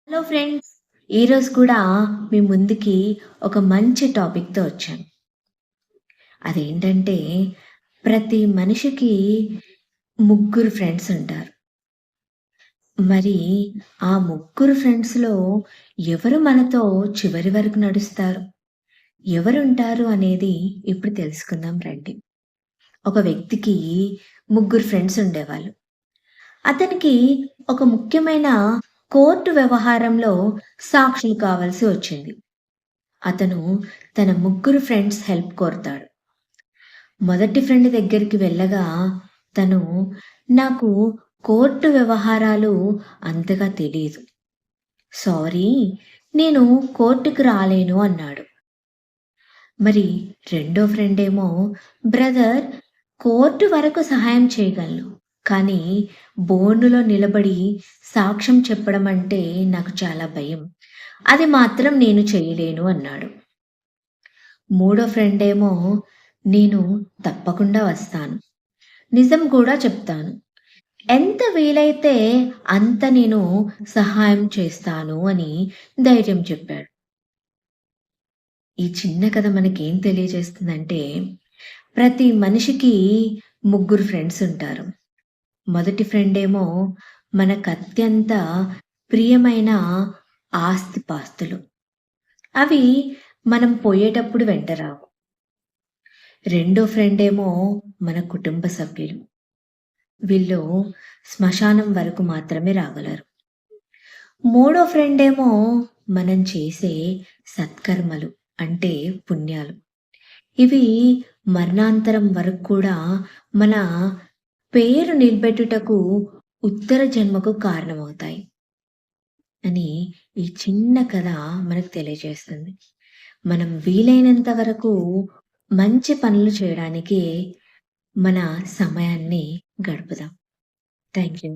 Hello friends! ఈరోజు కూడా మీ ముందుకి ఒక మంచి టాపిక్‌తో వచ్చాను. అదేంటంటే ప్రతి మనిషికి ముగ్గురు ఫ్రెండ్స్ ఉంటారు. మరి ఆ ముగ్గురు ఫ్రెండ్స్‌లో ఎవరు మనతో చివరి వరకు నడుస్తారు? ఎవరుంటారు అనేది ఇప్పుడు తెలుసుకుందాం రండి. ఒక వ్యక్తికి ముగ్గురు ఫ్రెండ్స్ ఉండేవాళ్ళు. అతనికి ఒక ముఖ్యమైన కోర్టు వ్యవహారంలో సాక్షులు కావాల్సి వచ్చింది. అతను తన ముగ్గురు ఫ్రెండ్స్ హెల్ప్ కోరతాడు. మొదటి ఫ్రెండ్ దగ్గరికి వెళ్ళగా తను నాకు కోర్టు వ్యవహారాలు అంతగా తెలీదు. సారీ, నేను కోర్టుకి రాలేను అన్నాడు. మరి రెండో ఫ్రెండ్ ఏమో బ్రదర్, కోర్టు వరకు సహాయం చేయగలను. కానీ బోనులో నిలబడి సాక్ష్యం చెప్పడం అంటే నాకు చాలా భయం. అది మాత్రం నేను చేయలేను అన్నాడు. మూడో ఫ్రెండ్ ఏమో నేను తప్పకుండా వస్తాను. నిజం కూడా చెప్తాను. ఎంత వీలైతే అంత నేను సహాయం చేస్తాను అని ధైర్యం చెప్పాడు. ఈ చిన్న కథ మనకేం తెలియజేస్తుందంటే, ప్రతి మనిషికి ముగ్గురు ఫ్రెండ్స్ ఉంటారు. మొదటి ఫ్రెండ్ ఏమో మనకత్యంత ప్రియమైన ఆస్తిపాస్తులు. అవి మనం పోయేటప్పుడు వెంట రావు. రెండో ఫ్రెండ్ ఏమో మన కుటుంబ సభ్యులు. వీళ్ళు శ్మశానం వరకు మాత్రమే రాగలరు. మూడో ఫ్రెండ్ ఏమో మనం చేసే సత్కర్మలు అంటే పుణ్యాలు. ఇవి మరణాంతరం వరకు కూడా మన పేరు నిలబెట్టుటకు ఉత్తర జన్మకు కారణమవుతాయి అని ఈ చిన్న కథ మనకు తెలియజేస్తుంది. మనం వీలైనంత వరకు మంచి పనులు చేయడానికి మన సమయాన్ని గడుపుదాం. Thank you.